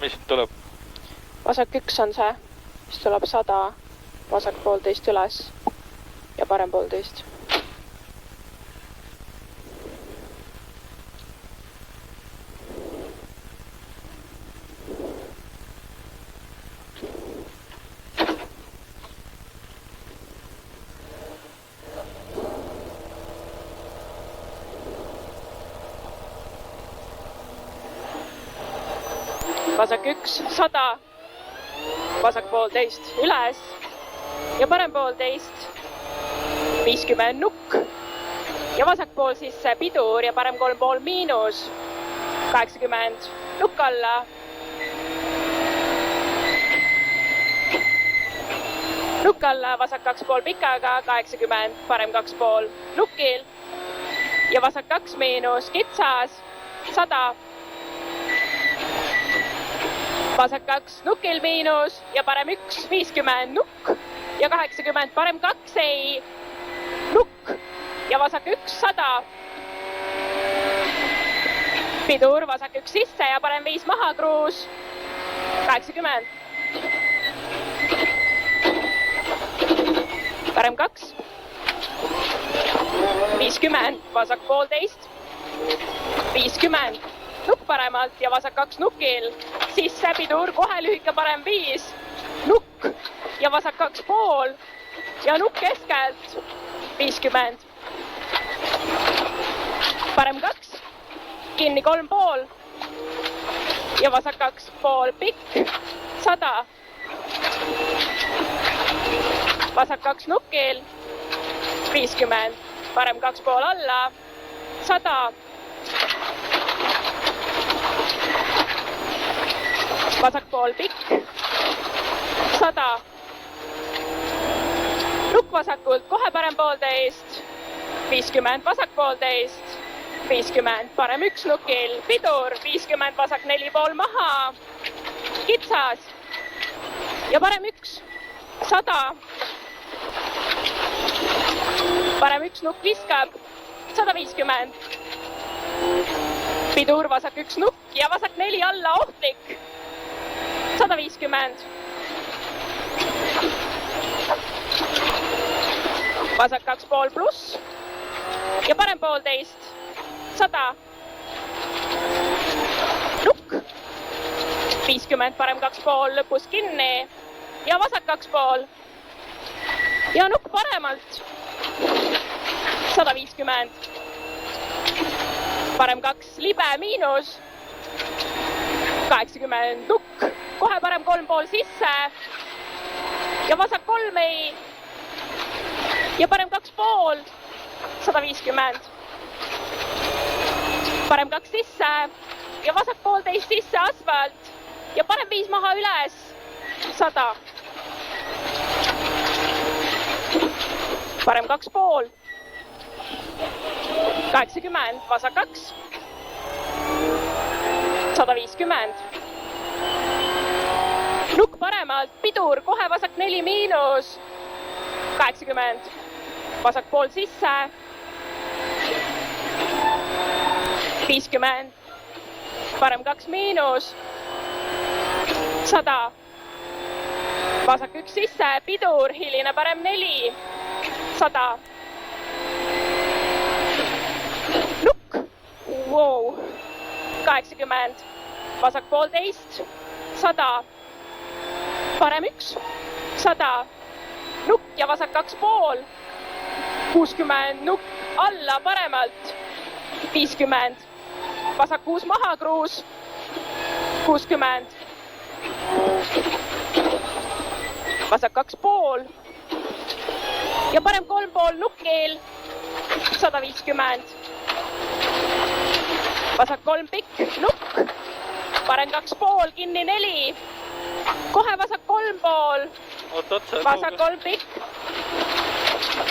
mis siit tuleb? Vasak 1 on see, siis tuleb 100, vasak 1,5 üles ja parem 1,5. Vasak 1, 100, vasak 1,5 üles ja parem 1,5, 50 nukk ja vasak pool sisse pidur ja parem 3,5 miinus, 80 nukk alla. Nukk alla, vasak 2,5 pikaga, 80, parem 2,5 nukil ja vasak 2 miinus, kitsas, 100. Vasak 2 nukil miinus ja parem 1, 50 nukk ja 80, parem 2 ei, nukk ja vasak 1, 100. Pidur, vasak 1 sisse ja parem 5 maha, kruus, 80. Parem 2, 50, vasak 1,5, 50. Nukk paremalt ja vasak 2 nukil, sisse pidur, kohe lühike parem 5, nukk ja vasak 2,5 ja nukk keskelt, 50. Parem 2, kinni 3,5 ja vasak 2,5 pikk, 100. Vasak 2 nukil, 50, parem 2,5 alla, 100. Vasak pool pikk, 100. Nukk vasakult, kohe parem 1,5, 50, vasak 1,5, 50, parem 1 nukil, pidur, 50, vasak 4,5 maha, kitsas ja parem 1, 100. Parem 1 nukk viskab, 150. Pidur, vasak 1 nukk ja vasak 4 alla, ohtlik, 150. Vasak 2,5 pluss ja parem 1,5, 100. Nukk, 50, parem 2,5 lõpus kinni ja vasak 2,5 ja nukk paremalt, 150. Parem 2 libe miinus, 80 nukk, kohe parem 3,5 sisse ja vasak 3 ei ja parem 2,5, 150. Parem 2 sisse ja vasak 1,5 sisse asfalt ja parem 5 maha üles, 100. Parem 2,5, 80, vasak 2, 150. Nukk paremalt, pidur, kohe vasak 4 miinus, 80. Vasak pool sisse, 50. Parem 2 miinus, 100. Vasak 1 sisse, pidur, hiline parem 4, 100. Nukk, wow, 80. Vasak 1,5, 100. Parem 1, 100. Nukk ja vasak 2,5, 60. Nukk alla paremalt, 50. Vasak 6 maha, kruus, 60. Vasak 2,5 ja parem 3,5 nukil, 150. Vasak 3 pikk, nukk, parem 2,5 kinni 4, kohe vasak 3,5, vasak 3 pikk,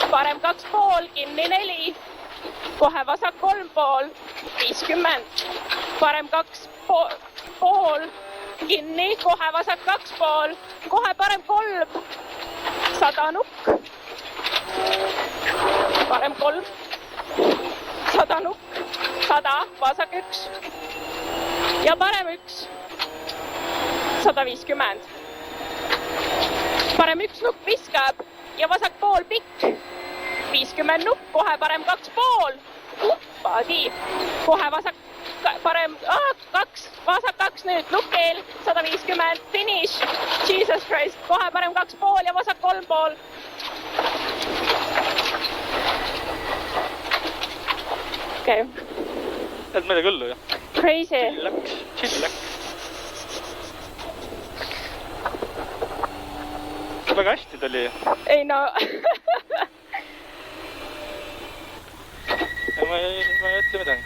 parem 2,5 kinni 4, kohe vasak 3,5, 50, parem 2,5 kinni, kohe vasak 2,5, kohe parem 3, 100 nukk, parem 3, 100 nukk, 100, vasak 1 ja parem 1, 150. Parem üks nukk viskab ja vasak pool pikk. 50 nukk, kohe parem 2,5. Uppadi. Kohe vasak, parem 2, vasak 2 nüüd, nukil 150, finish. Jesus Christ, kohe parem 2,5 ja vasak 3,5. Okei. Et midagi hullu ju. Crazy. Chill läks. Väga hästi tuli. Ei no. Ma ei ütle midagi.